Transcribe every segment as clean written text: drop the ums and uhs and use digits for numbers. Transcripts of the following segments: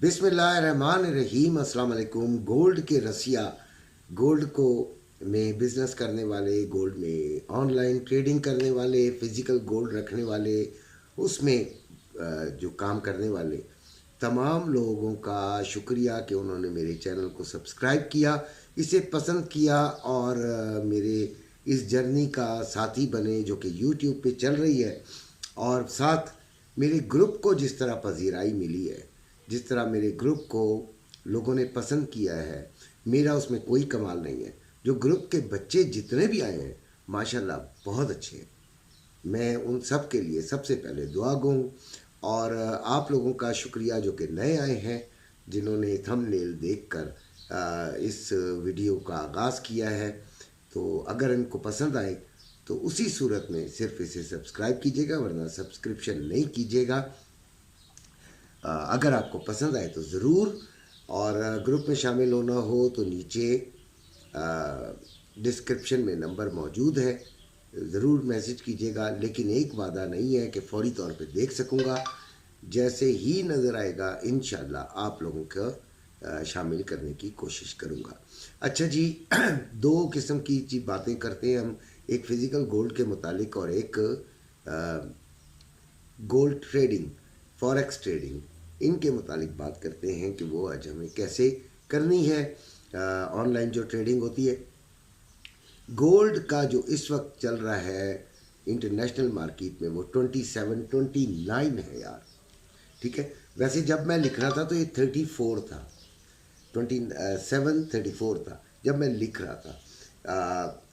बिस्मिल्लाहिर्रहमानिर्रहीम। अस्सलाम वालेकुम। गोल्ड के रसिया, गोल्ड को में बिज़नेस करने वाले, गोल्ड में ऑनलाइन ट्रेडिंग करने वाले, फिज़िकल गोल्ड रखने वाले, उसमें जो काम करने वाले तमाम लोगों का शुक्रिया कि उन्होंने मेरे चैनल को सब्सक्राइब किया, इसे पसंद किया और मेरे इस जर्नी का साथी बने जो कि यूट्यूब पे चल रही है। और साथ मेरे ग्रुप को जिस तरह पजीराई मिली है, जिस तरह मेरे ग्रुप को लोगों ने पसंद किया है, मेरा उसमें कोई कमाल नहीं है। जो ग्रुप के बच्चे जितने भी आए हैं माशाल्लाह बहुत अच्छे हैं। मैं उन सब के लिए सबसे पहले दुआ गो हूँ। और आप लोगों का शुक्रिया जो कि नए आए हैं, जिन्होंने थंबनेल देखकर इस वीडियो का आगाज़ किया है। तो अगर इनको पसंद आए तो उसी सूरत में सिर्फ इसे सब्सक्राइब कीजिएगा, वरना सब्सक्रिप्शन नहीं कीजिएगा। अगर आपको पसंद आए तो ज़रूर। और ग्रुप में शामिल होना हो तो नीचे डिस्क्रिप्शन में नंबर मौजूद है, ज़रूर मैसेज कीजिएगा। लेकिन एक वादा नहीं है कि फ़ौरी तौर पे देख सकूँगा, जैसे ही नज़र आएगा इंशाल्लाह आप लोगों का शामिल करने की कोशिश करूँगा। अच्छा जी, दो किस्म की बातें करते हैं हम, एक फ़िज़िकल गोल्ड के मुतालिक और एक गोल्ड ट्रेडिंग, फॉरेक्स ट्रेडिंग, इनके मुतालिक बात करते हैं कि वो आज हमें कैसे करनी है। ऑनलाइन जो ट्रेडिंग होती है गोल्ड का, जो इस वक्त चल रहा है इंटरनेशनल मार्केट में, वो 27-29 है यार। ठीक है, वैसे जब मैं लिख रहा था तो ये 34 था, 27-34 था जब मैं लिख रहा था।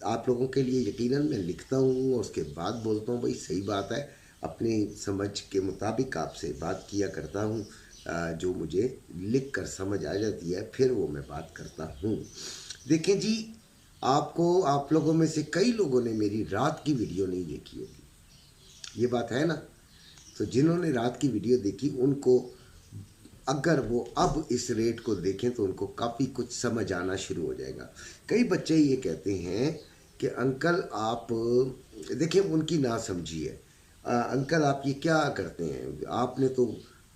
आप लोगों के लिए यकीनन मैं लिखता हूँ और उसके बाद बोलता हूँ, भाई सही बात है, अपनी समझ के मुताबिक आपसे बात किया करता हूँ। जो मुझे लिख कर समझ आ जाती है फिर वो मैं बात करता हूँ। देखें जी, आप लोगों में से कई लोगों ने मेरी रात की वीडियो नहीं देखी होगी, ये बात है ना। तो जिन्होंने रात की वीडियो देखी उनको, अगर वो अब इस रेट को देखें तो उनको काफ़ी कुछ समझ आना शुरू हो जाएगा। कई बच्चे ये कहते हैं कि अंकल आप देखें, उनकी ना समझी है। अंकल आप ये क्या करते हैं, आपने तो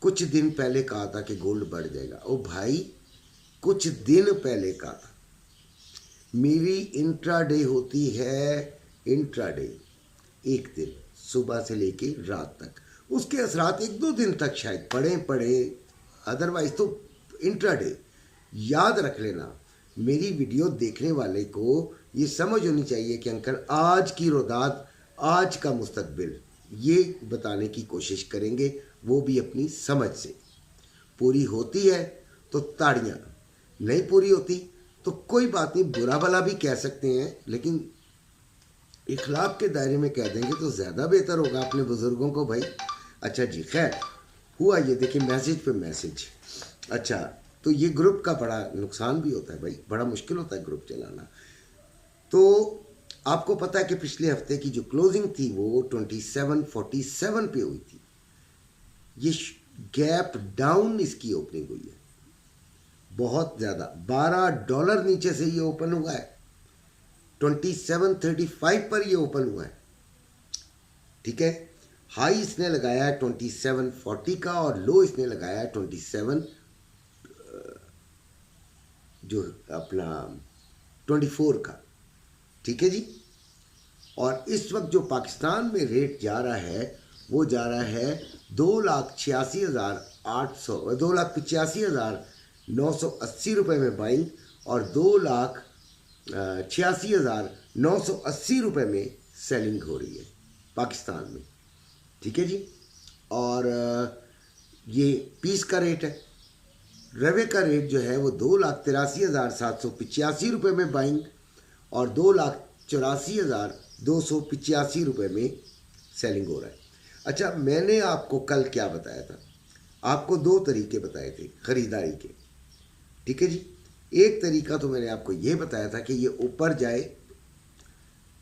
कुछ दिन पहले कहा था कि गोल्ड बढ़ जाएगा। ओ भाई, कुछ दिन पहले कहा था। मेरी इंट्राडे होती है, इंट्राडे एक दिन सुबह से लेके रात तक, उसके असरात एक दो दिन तक शायद पड़े, अदरवाइज तो इंट्राडे। याद रख लेना, मेरी वीडियो देखने वाले को ये समझ होनी चाहिए कि अंकल आज की रोदात, आज का मुस्तकबिल, ये बताने की कोशिश करेंगे, वो भी अपनी समझ से। पूरी होती है तो ताड़ियाँ, नहीं पूरी होती तो कोई बात नहीं, बुरा भला भी कह सकते हैं, लेकिन इखलाक के दायरे में कह देंगे तो ज़्यादा बेहतर होगा अपने बुज़ुर्गों को भाई। अच्छा जी, खैर हुआ ये, देखिए मैसेज पे मैसेज। अच्छा, तो ये ग्रुप का बड़ा नुकसान भी होता है भाई, बड़ा मुश्किल होता है ग्रुप चलाना। तो आपको पता है कि पिछले हफ्ते की जो क्लोजिंग थी वो 2747 पे हुई थी। ये गैप डाउन इसकी ओपनिंग हुई है, बहुत ज़्यादा, $12 नीचे से ये ओपन हुआ है। 2735 पर ये ओपन हुआ है। ठीक है, हाई इसने लगाया है 2740 का और लो इसने लगाया है 27 जो अपना 24 का। ठीक है जी। और इस वक्त जो पाकिस्तान में रेट जा रहा है वो जा रहा है 2,86,800, 2,85,980 रुपये में बाइंग और 2,86,980 रुपये में सेलिंग हो रही है पाकिस्तान में। ठीक है जी। और ये पीस का रेट है। रवे का रेट जो है वो 2,83,785 रुपये में बाइंग और 2,84,285 रुपये में सेलिंग हो रहा है। अच्छा, मैंने आपको कल क्या बताया था, आपको दो तरीके बताए थे ख़रीदारी के। ठीक है जी। एक तरीका तो मैंने आपको ये बताया था कि ये ऊपर जाए,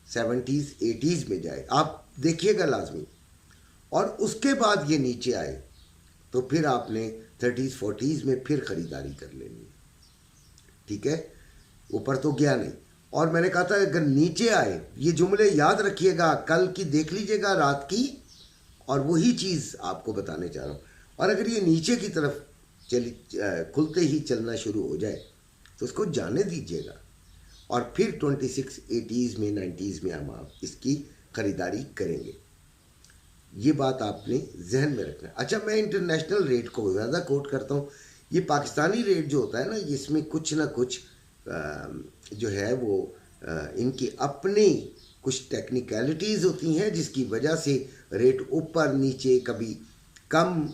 70s 80s में जाए, आप देखिएगा लाजमी, और उसके बाद ये नीचे आए तो फिर आपने 30s 40s में फिर ख़रीदारी कर लेनी। ठीक है, ऊपर तो गया नहीं। और मैंने कहा था अगर नीचे आए, ये जुमले याद रखिएगा, कल की देख लीजिएगा रात की, और वही चीज़ आपको बताने चाह रहा हूँ। और अगर ये नीचे की तरफ खुलते ही चलना शुरू हो जाए तो उसको जाने दीजिएगा, और फिर 26 80s में 90s में हम आप इसकी ख़रीदारी करेंगे। ये बात आपने जहन में रखना है। अच्छा, मैं इंटरनेशनल रेट को ज़्यादा कोट करता हूँ। ये पाकिस्तानी रेट जो होता है ना, इसमें कुछ ना कुछ जो है वो इनकी अपनी कुछ टेक्निकलिटीज़ होती हैं जिसकी वजह से रेट ऊपर नीचे, कभी कम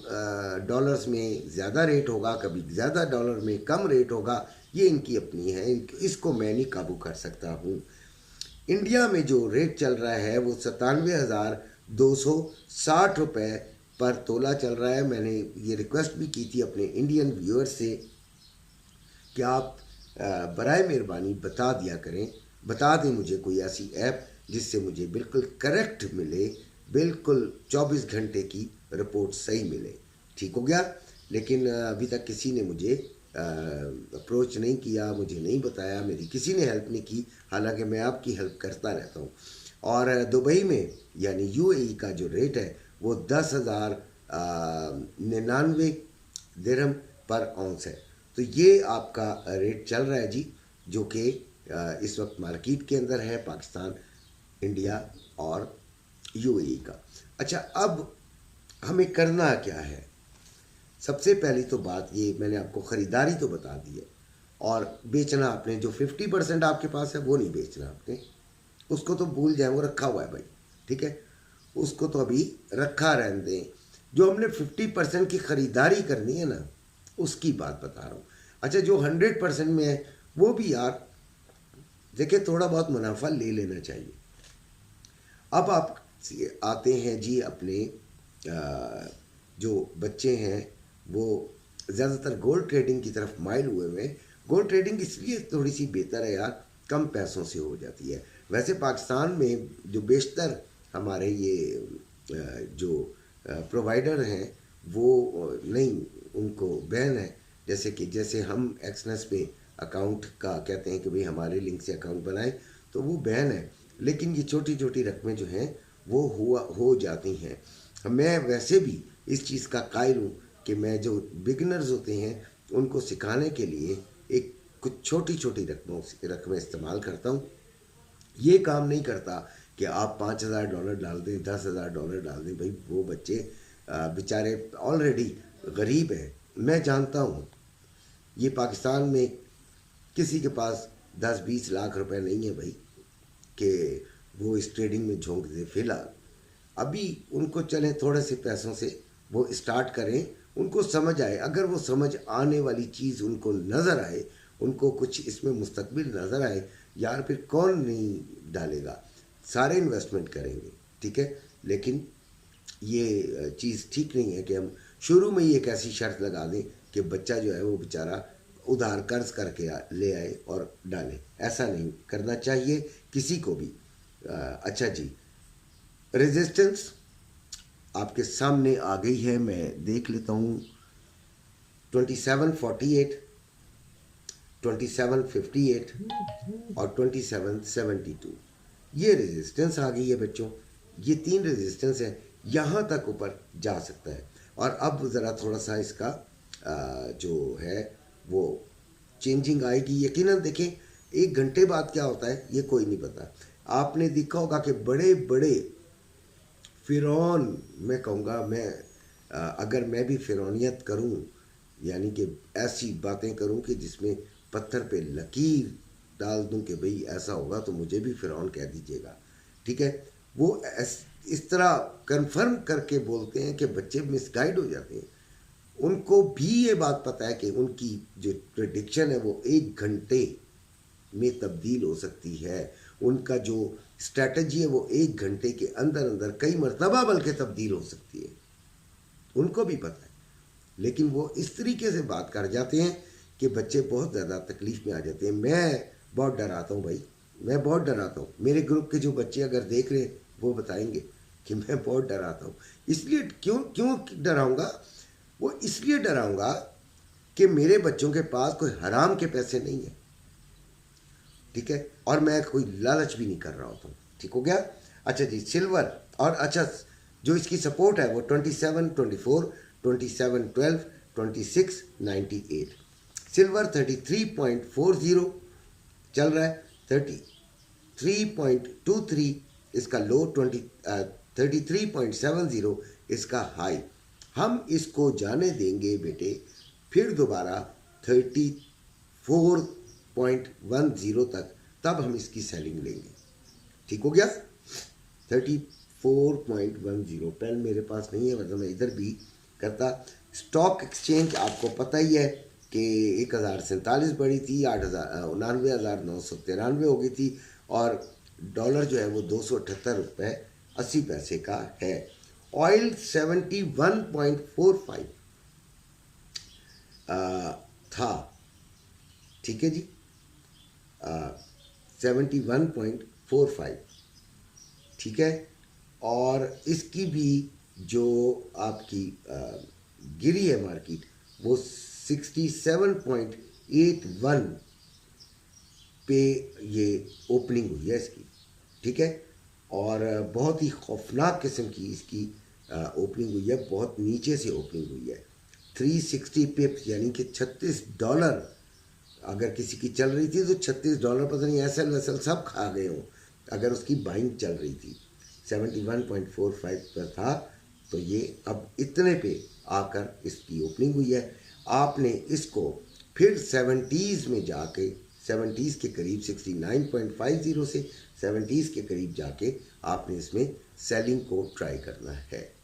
डॉलर्स में ज़्यादा रेट होगा, कभी ज़्यादा डॉलर में कम रेट होगा। ये इनकी अपनी है, इसको मैं नहीं काबू कर सकता हूँ। इंडिया में जो रेट चल रहा है वो 97,260 रुपये पर तोला चल रहा है। मैंने ये रिक्वेस्ट भी की थी अपने इंडियन व्यूअर्स से कि आप बराए मेहरबानी बता दिया करें, बता दें मुझे कोई ऐसी ऐप जिससे मुझे बिल्कुल करेक्ट मिले, बिल्कुल 24 घंटे की रिपोर्ट सही मिले। ठीक हो गया। लेकिन अभी तक किसी ने मुझे अप्रोच नहीं किया, मुझे नहीं बताया, मेरी किसी ने हेल्प नहीं की, हालांकि मैं आपकी हेल्प करता रहता हूँ। और दुबई में यानी यूएई का जो रेट है वो 10,099 दिरहम पर औंस है। तो ये आपका रेट चल रहा है जी, जो कि इस वक्त मार्केट के अंदर है, पाकिस्तान, इंडिया और यूएई का। अच्छा, अब हमें करना क्या है? सबसे पहली तो बात ये, मैंने आपको ख़रीदारी तो बता दी है, और बेचना आपने जो 50% आपके पास है वो नहीं बेचना आपने, उसको तो भूल जाए, वो रखा हुआ है भाई, ठीक है, उसको तो अभी रखा रहने दें। जो हमने 50% की ख़रीदारी करनी है ना, उसकी बात बता रहा हूँ। अच्छा, जो 100% में है वो भी यार देखिए थोड़ा बहुत मुनाफा ले लेना चाहिए। अब आप आते हैं जी अपने जो बच्चे हैं वो ज़्यादातर गोल्ड ट्रेडिंग की तरफ माइल हुए हुए हैं। गोल्ड ट्रेडिंग इसलिए थोड़ी सी बेहतर है यार, कम पैसों से हो जाती है। वैसे पाकिस्तान में जो बेशतर हमारे ये जो प्रोवाइडर हैं वो नहीं, उनको बैन है। जैसे हम एक्सनेस पे अकाउंट का कहते हैं कि भाई हमारे लिंक से अकाउंट बनाएं, तो वो बैन है। लेकिन ये छोटी छोटी रकमें जो हैं वो हो जाती हैं। मैं वैसे भी इस चीज़ का कायल हूँ कि मैं जो बिगिनर्स होते हैं उनको सिखाने के लिए एक कुछ छोटी छोटी रकमें इस्तेमाल करता हूँ। ये काम नहीं करता कि आप $5,000 डाल दें, $10,000 डाल दें। भाई वो बच्चे बेचारे ऑलरेडी गरीब हैं, मैं जानता हूँ। ये पाकिस्तान में किसी के पास 10-20 लाख रुपए नहीं है भाई कि वो इस ट्रेडिंग में झोंक दे। फिलहाल अभी उनको चलें थोड़े से पैसों से वो स्टार्ट करें, उनको समझ आए। अगर वो समझ आने वाली चीज़ उनको नज़र आए, उनको कुछ इसमें मुस्तकबिल नज़र आए, यार फिर कौन नहीं डालेगा, सारे इन्वेस्टमेंट करेंगे, ठीक है। लेकिन ये चीज़ ठीक नहीं है कि हम शुरू में ही एक ऐसी शर्त लगा दें कि बच्चा जो है वो बेचारा उधार कर्ज करके ले आए और डाले। ऐसा नहीं करना चाहिए किसी को भी। अच्छा जी, रेजिस्टेंस आपके सामने आ गई है, मैं देख लेता हूँ। 2748, 2758 और 2772 ये रेजिस्टेंस आ गई है बच्चों। ये 3 रेजिस्टेंस है, यहाँ तक ऊपर जा सकता है। और अब ज़रा थोड़ा सा इसका जो है वो चेंजिंग आएगी यकीनन। देखें 1 घंटे बाद क्या होता है ये कोई नहीं पता। आपने देखा होगा कि बड़े बड़े फ़िरौन, मैं कहूँगा, मैं अगर मैं भी फ़िरौनियत करूँ, यानी कि ऐसी बातें करूँ कि जिसमें पत्थर पे लकीर डाल दूँ कि भाई ऐसा होगा तो मुझे भी फ़िरौन कह दीजिएगा, ठीक है। वो इस तरह कंफर्म करके बोलते हैं कि बच्चे मिसगाइड हो जाते हैं। उनको भी ये बात पता है कि उनकी जो प्रेडिक्शन है वो 1 घंटे में तब्दील हो सकती है। उनका जो स्ट्रैटेजी है वो 1 घंटे के अंदर अंदर कई मरतबा बल्कि तब्दील हो सकती है, उनको भी पता है। लेकिन वो इस तरीके से बात कर जाते हैं कि बच्चे बहुत ज़्यादा तकलीफ़ में आ जाते हैं। मैं बहुत डराता हूँ भाई, मैं बहुत डराता हूँ। मेरे ग्रुप के जो बच्चे अगर देख रहे हैं वो बताएंगे कि मैं बहुत डराता हूँ। इसलिए क्यों डराऊँगा? वो इसलिए डराऊँगा कि मेरे बच्चों के पास कोई हराम के पैसे नहीं है, ठीक है, और मैं कोई लालच भी नहीं कर रहा होता हूँ, ठीक हो गया। अच्छा जी, सिल्वर और अच्छा जो इसकी सपोर्ट है वो 2724, 2712, 2698। सिल्वर 33.40 चल रहा है, 33.23 इसका लो, 33.70 इसका हाई। हम इसको जाने देंगे बेटे फिर दोबारा 34.10 तक, तब हम इसकी सेलिंग लेंगे। ठीक हो गया? 34.10 पेन मेरे पास नहीं है, मतलब मैं इधर भी करता। स्टॉक एक्सचेंज आपको पता ही है कि 1047 बढ़ी थी, 99,993 हो गई थी, और डॉलर जो है वो 278 रुपये 80 पैसे का है। ऑयल 71.45 था, ठीक है जी, 71.45, ठीक है। और इसकी भी जो आपकी गिरी है मार्केट, वो 67.81 पे ये ओपनिंग हुई है इसकी, ठीक है। और बहुत ही खौफनाक किस्म की इसकी ओपनिंग हुई है, बहुत नीचे से ओपनिंग हुई है। 360 पिप्स यानी कि $36 अगर किसी की चल रही थी तो $36 पता नहीं एसएल वैसल सब खा गए हों अगर उसकी बाइंग चल रही थी। 71.45 पर था, तो ये अब इतने पे आकर इसकी ओपनिंग हुई है। आपने इसको फिर 70s में जाके, 70s के करीब 69.50 से 70s के करीब जाके आपने इसमें सेलिंग को ट्राई करना है।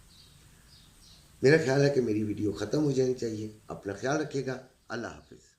मेरा ख्याल है कि मेरी वीडियो ख़त्म हो जानी चाहिए। अपना ख्याल रखिएगा। अल्लाह हाफिज़।